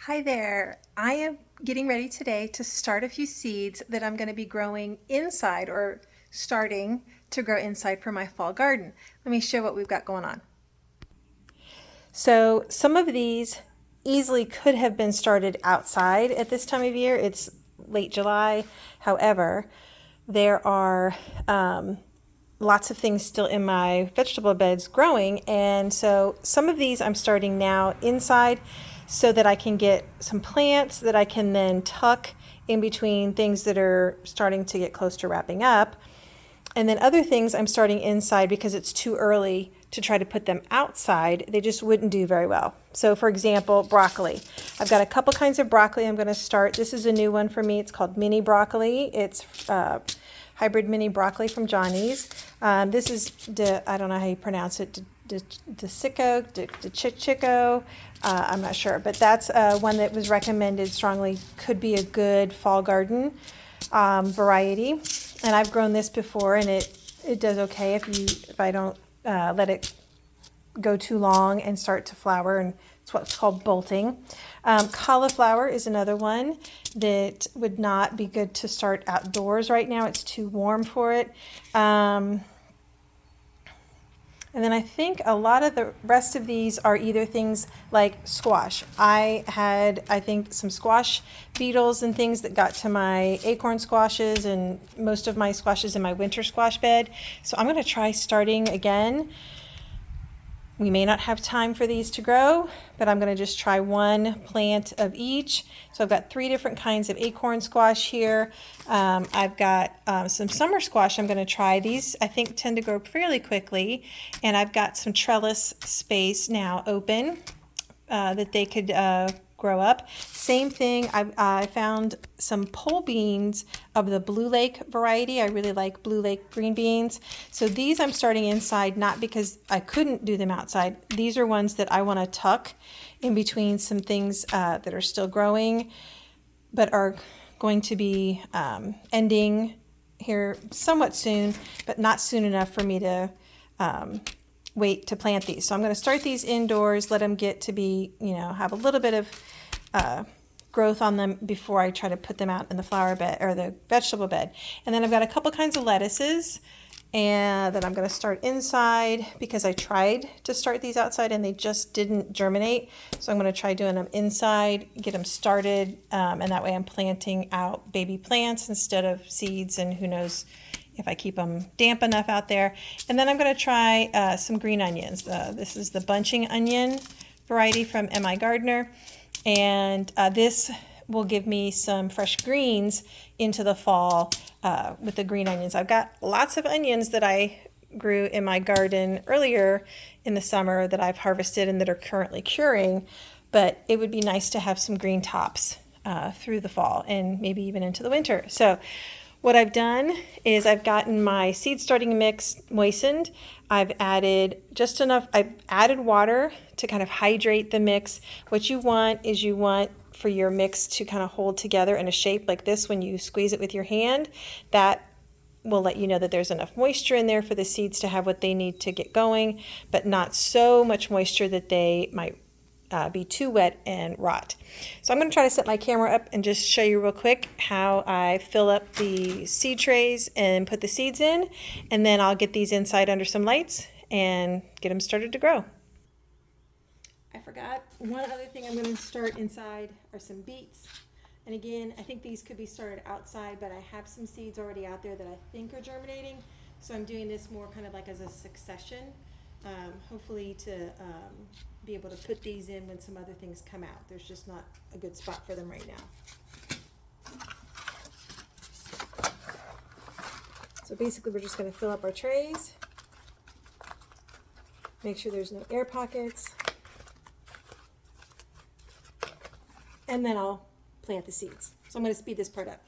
Hi there. I am getting ready today to start a few seeds that I'm going to be growing inside or starting to grow inside for my fall garden. Let me show what we've got going on. So some of these easily could have been started outside at this time of year. It's late July. However, there are lots of things still in my vegetable beds growing, and so some of these I'm starting now inside so that I can get some plants that I can then tuck in between things that are starting to get close to wrapping up. And then other things I'm starting inside because it's too early to try to put them outside. They just wouldn't do very well. So for example, broccoli. I've got a couple kinds of broccoli I'm going to start. This is a new one for me. It's called mini broccoli. It's hybrid mini broccoli from Johnny's. This is, I don't know how you pronounce it, DeCicco. I'm not sure, but that's one that was recommended strongly, could be a good fall garden variety. And I've grown this before, and it does okay if I don't let it go too long and start to flower, and it's what's called bolting. Cauliflower is another one that would not be good to start outdoors right now. It's too warm for it. And then I think a lot of the rest of these are either things like squash. I think, some squash beetles and things that got to my acorn squashes and most of my squashes in my winter squash bed. So I'm going to try starting again. We may not have time for these to grow, but I'm going to just try one plant of each. So I've got 3 different kinds of acorn squash here. I've got some summer squash I'm going to try. These, I think, tend to grow fairly quickly. And I've got some trellis space now open that they could grow up. Same thing, I found some pole beans of the Blue Lake variety. I really like Blue Lake green beans. So these I'm starting inside, not because I couldn't do them outside. These are ones that I want to tuck in between some things that are still growing, but are going to be ending here somewhat soon, but not soon enough for me to wait to plant these. So I'm going to start these indoors, let them get to be, have a little bit of growth on them before I try to put them out in the flower bed or the vegetable bed. And then I've got a couple kinds of lettuces and that I'm going to start inside because I tried to start these outside and they just didn't germinate. So I'm going to try doing them inside, get them started, and that way I'm planting out baby plants instead of seeds, and who knows if I keep them damp enough out there. And then I'm going to try some green onions. This is the bunching onion variety from M.I. Gardner. And this will give me some fresh greens into the fall with the green onions. I've got lots of onions that I grew in my garden earlier in the summer that I've harvested and that are currently curing, but it would be nice to have some green tops through the fall and maybe even into the winter. So what I've done is I've gotten my seed starting mix moistened. I've added just enough, I've added water to kind of hydrate the mix. What you want is for your mix to kind of hold together in a shape like this when you squeeze it with your hand. That will let you know that there's enough moisture in there for the seeds to have what they need to get going, but not so much moisture that they might be too wet and rot. So I'm going to try to set my camera up and just show you real quick how I fill up the seed trays and put the seeds in, and then I'll get these inside under some lights and get them started to grow. I forgot one other thing I'm going to start inside are some beets. And again, I think these could be started outside, but I have some seeds already out there that I think are germinating. So I'm doing this more kind of like as a succession, hopefully to be able to put these in when some other things come out. There's just not a good spot for them right now. So basically we're just going to fill up our trays, make sure there's no air pockets, and then I'll plant the seeds. So I'm going to speed this part up.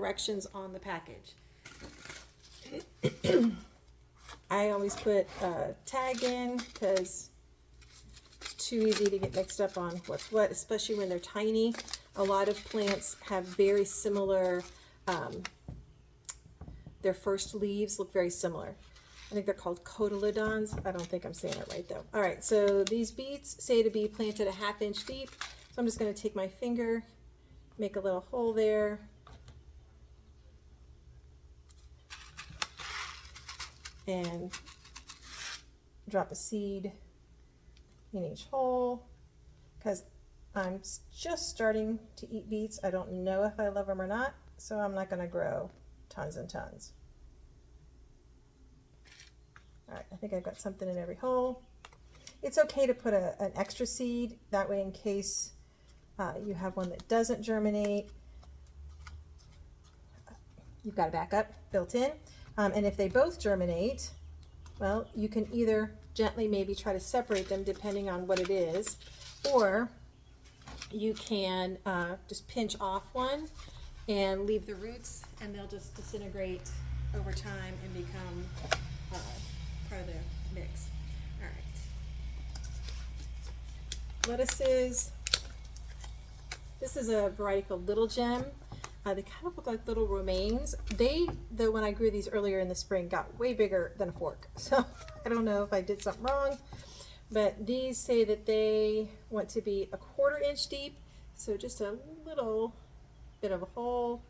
directions on the package. I always put a tag in because it's too easy to get mixed up on what's what, especially when they're tiny. A lot of plants have very similar, their first leaves look very similar. I think they're called cotyledons. I don't think I'm saying it right though. All right, so these beets say to be planted a 1/2 inch deep. So I'm just going to take my finger, make a little hole there. And drop a seed in each hole because I'm just starting to eat beets. I don't know if I love them or not, so I'm not going to grow tons and tons. All right, I think I've got something in every hole. It's okay to put an extra seed, that way in case you have one that doesn't germinate, you've got a backup built in. And if they both germinate, well, you can either gently maybe try to separate them depending on what it is, or you can just pinch off one and leave the roots, and they'll just disintegrate over time and become part of the mix. All right. Lettuces. This is a variety called Little Gem. They kind of look like little romaines. Though when I grew these earlier in the spring, got way bigger than a fork. So I don't know if I did something wrong, but these say that they want to be a 1/4 inch deep. So just a little bit of a hole.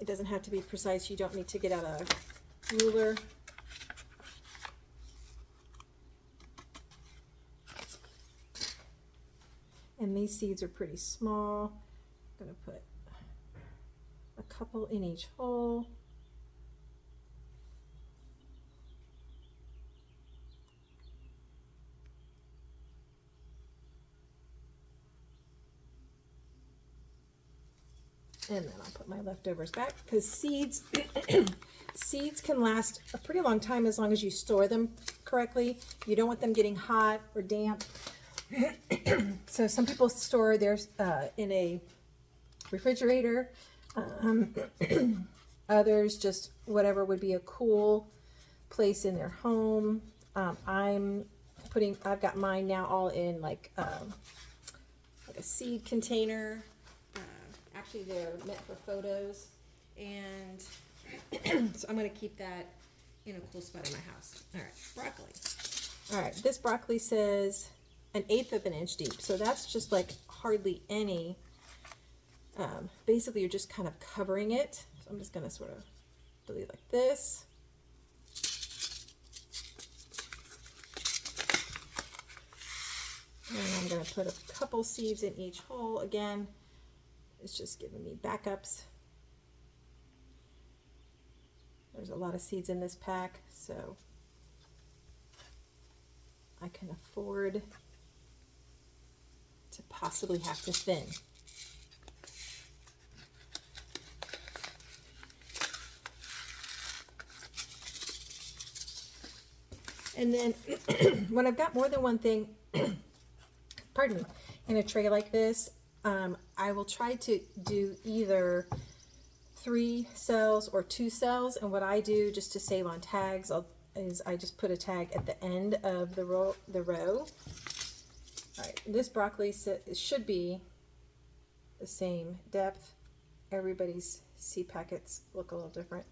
It doesn't have to be precise. You don't need to get out a ruler. And these seeds are pretty small. I'm going to put a couple in each hole. And then I'll put my leftovers back because seeds seeds can last a pretty long time as long as you store them correctly. You don't want them getting hot or damp. So some people store theirs in a refrigerator. Others just whatever would be a cool place in their home. I've got mine now all in like a seed container. Actually, they're meant for photos, and so I'm going to keep that in a cool spot in my house. All right, broccoli. All right, this broccoli says 1/8 of an inch deep, so that's just like hardly any. Basically, you're just kind of covering it. So I'm just going to sort of do it like this. And I'm going to put a couple seeds in each hole. Again, it's just giving me backups. There's a lot of seeds in this pack, so I can afford to possibly have to thin. And then when I've got more than one thing, pardon me, in a tray like this, I will try to do either 3 cells or 2 cells. And what I do just to save on tags is I just put a tag at the end of the row. All right, this broccoli should be the same depth. Everybody's seed packets look a little different.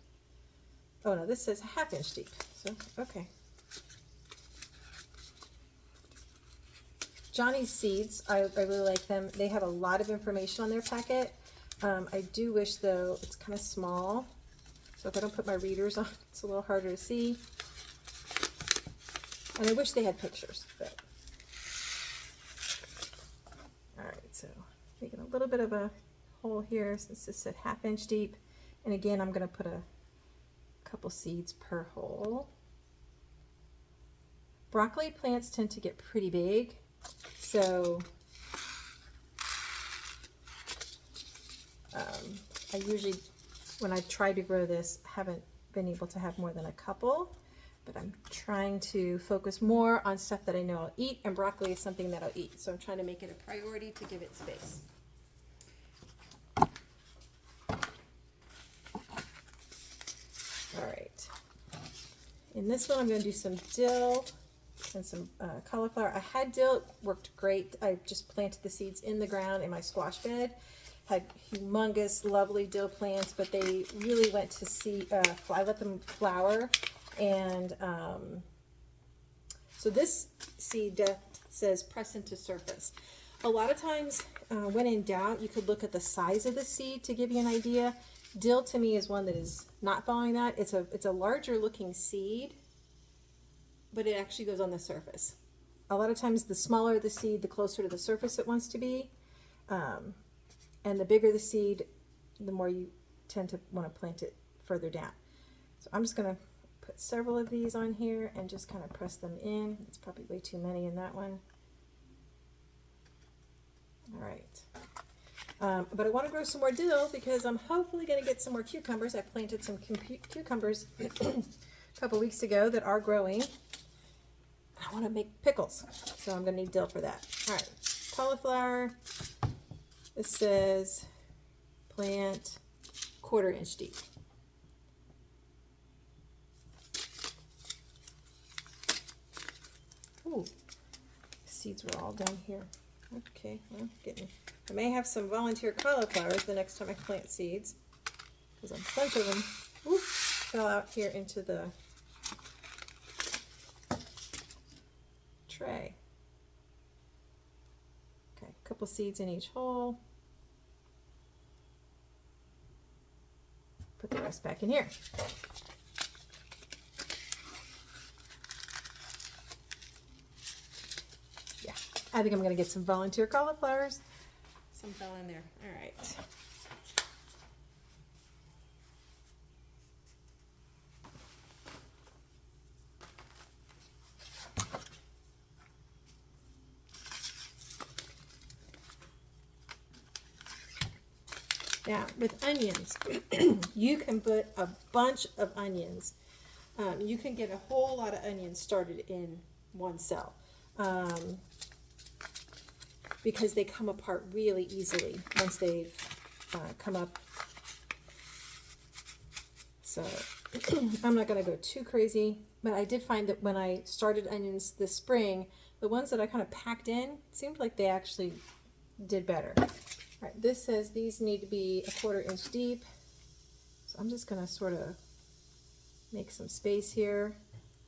Oh no, this says 1/2 inch deep. So, okay. Johnny's seeds, I really like them. They have a lot of information on their packet. I do wish though it's kind of small, so if I don't put my readers on, it's a little harder to see. And I wish they had pictures, but all right. So making a little bit of a hole here since this said 1/2 inch deep, and again I'm going to put a couple seeds per hole. Broccoli plants tend to get pretty big. So I usually, when I try to grow this, haven't been able to have more than a couple, but I'm trying to focus more on stuff that I know I'll eat, and broccoli is something that I'll eat. So I'm trying to make it a priority to give it space. In this one, I'm going to do some dill and some cauliflower. I had dill, it worked great. I just planted the seeds in the ground in my squash bed. Had humongous, lovely dill plants, but they really went to seed. I let them flower, and so this seed says press into surface. A lot of times, when in doubt, you could look at the size of the seed to give you an idea. Dill to me is one that is not following that. It's a larger looking seed, but it actually goes on the surface. A lot of times the smaller the seed, the closer to the surface it wants to be. And the bigger the seed, the more you tend to want to plant it further down. So I'm just going to put several of these on here and just kind of press them in. It's probably way too many in that one. All right. But I want to grow some more dill because I'm hopefully going to get some more cucumbers. I planted some cucumbers a couple weeks ago that are growing. I want to make pickles, so I'm going to need dill for that. All right, cauliflower. This says plant 1/4 inch deep. Ooh, seeds were all down here. Okay, well, I may have some volunteer cauliflowers the next time I plant seeds, because a bunch of them fell out here into the tray. Okay, a couple seeds in each hole. Put the rest back in here. Yeah, I think I'm going to get some volunteer cauliflowers. Some fell in there. All right. Now, with onions, you can put a bunch of onions. You can get a whole lot of onions started in one cell because they come apart really easily once they've come up. So I'm not going to go too crazy, but I did find that when I started onions this spring, the ones that I kind of packed in seemed like they actually did better. All right, this says these need to be 1/4 inch deep. So I'm just going to sort of make some space here,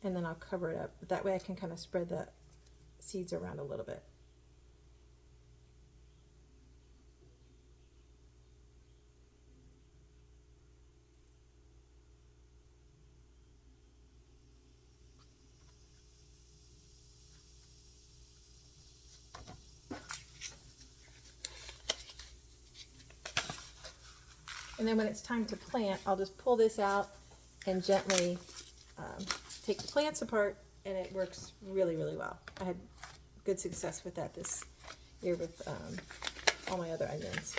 and then I'll cover it up. But that way I can kind of spread the seeds around a little bit. And then when it's time to plant, I'll just pull this out and gently take the plants apart, and it works really, really well. I had good success with that this year with all my other onions.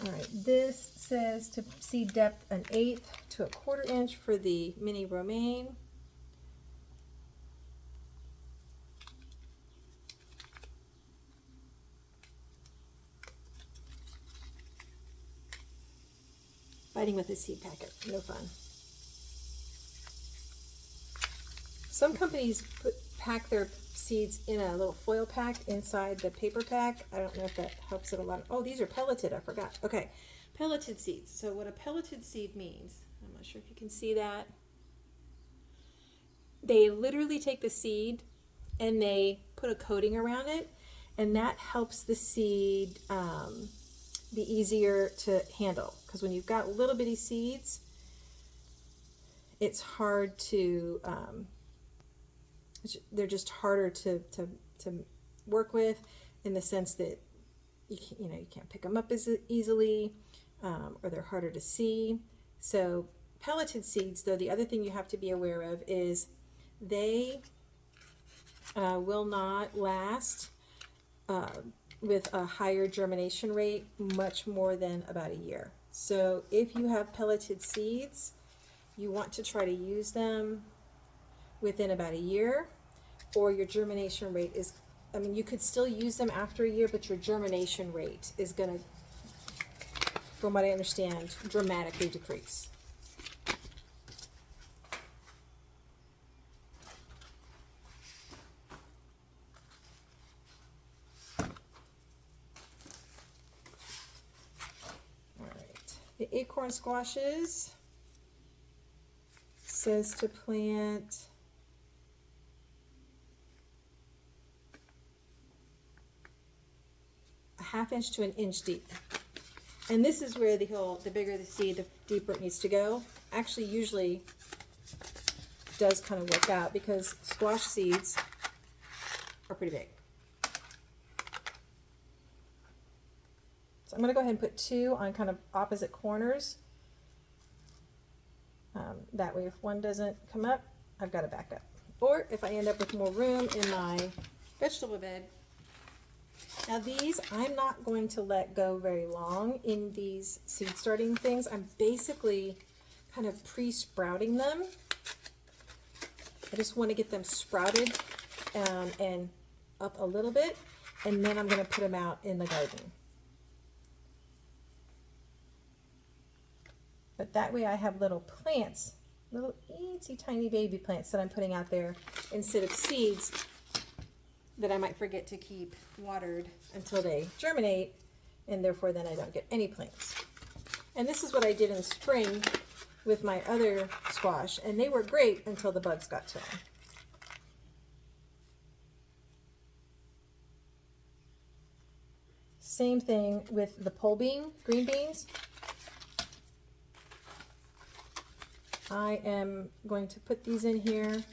All right, this says to seed depth 1/8 to 1/4 inch for the mini romaine. Fighting with a seed packet, no fun. Some companies pack their seeds in a little foil pack inside the paper pack. I don't know if that helps it a lot. Oh, these are pelleted, I forgot. Okay, pelleted seeds. So what a pelleted seed means, I'm not sure if you can see that. They literally take the seed and they put a coating around it, and that helps the seed be easier to handle, because when you've got little bitty seeds, it's hard to they're just harder to work with, in the sense that you can't pick them up as easily, or they're harder to see. So pelleted seeds, though, the other thing you have to be aware of is they will not last with a higher germination rate much more than about a year. So if you have pelleted seeds, you want to try to use them within about a year, or your germination rate is, I mean, you could still use them after a year, but your germination rate is going to, from what I understand, dramatically decrease. The acorn squashes says to plant a 1/2 inch to 1 inch deep. And this is where the bigger the seed, the deeper it needs to go. Actually, usually does kind of work out because squash seeds are pretty big. So I'm going to go ahead and put 2 on kind of opposite corners. That way if one doesn't come up, I've got to back up. Or if I end up with more room in my vegetable bed. Now these, I'm not going to let go very long in these seed starting things. I'm basically kind of pre-sprouting them. I just want to get them sprouted and up a little bit, and then I'm going to put them out in the garden. But that way I have little plants, little itsy tiny baby plants that I'm putting out there instead of seeds that I might forget to keep watered until they germinate, and therefore then I don't get any plants. And this is what I did in the spring with my other squash, and they were great until the bugs got to them. Same thing with the green beans. I am going to put these in here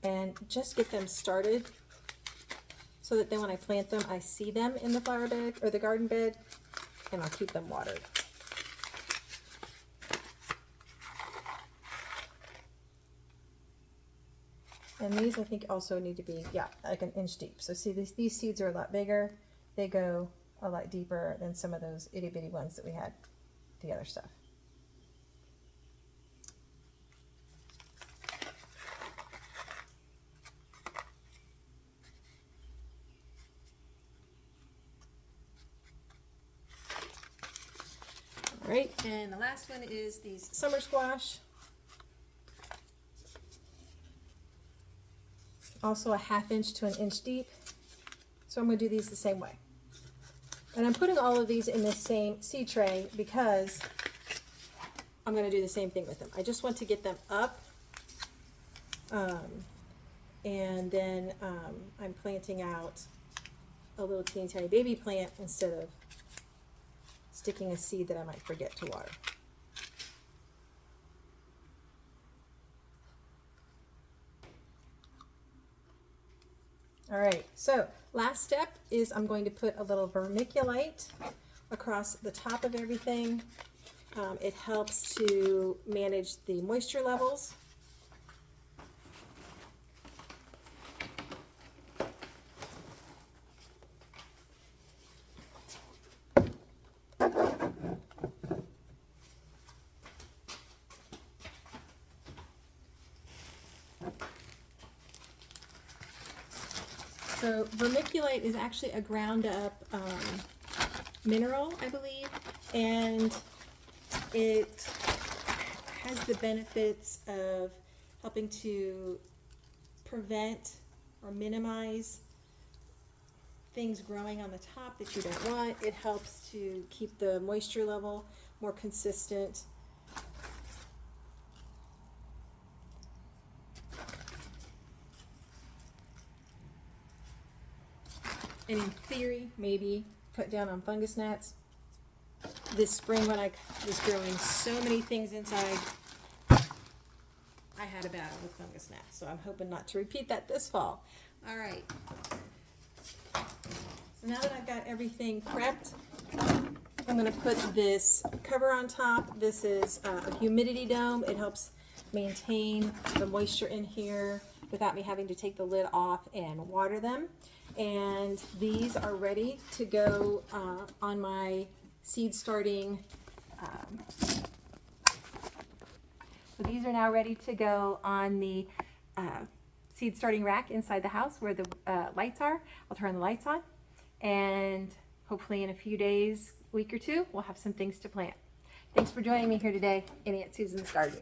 and just get them started so that then when I plant them, I see them in the flower bed or the garden bed, and I'll keep them watered. And these I think also need to be, yeah, like 1 inch deep. So see, these seeds are a lot bigger. They go a lot deeper than some of those itty bitty ones that we had, the other stuff. All right, and the last one is these summer squash. Also a 1/2 inch to 1 inch deep. So I'm going to do these the same way. And I'm putting all of these in the same seed tray because I'm going to do the same thing with them. I just want to get them up. And then I'm planting out a little teeny tiny baby plant instead of sticking a seed that I might forget to water. All right, so last step is I'm going to put a little vermiculite across the top of everything. It helps to manage the moisture levels. So vermiculite is actually a ground up mineral, I believe, and it has the benefits of helping to prevent or minimize things growing on the top that you don't want. It helps to keep the moisture level more consistent. And in theory, maybe put down on fungus gnats. This spring when I was growing so many things inside, I had a battle with fungus gnats. So I'm hoping not to repeat that this fall. All right. So now that I've got everything prepped, I'm going to put this cover on top. This is a humidity dome. It helps maintain the moisture in here without me having to take the lid off and water them. And these are ready to go on my seed starting. So these are now ready to go on the seed starting rack inside the house where the lights are. I'll turn the lights on, and hopefully in a few days, week or two, we'll have some things to plant. Thanks for joining me here today in Aunt Susan's garden.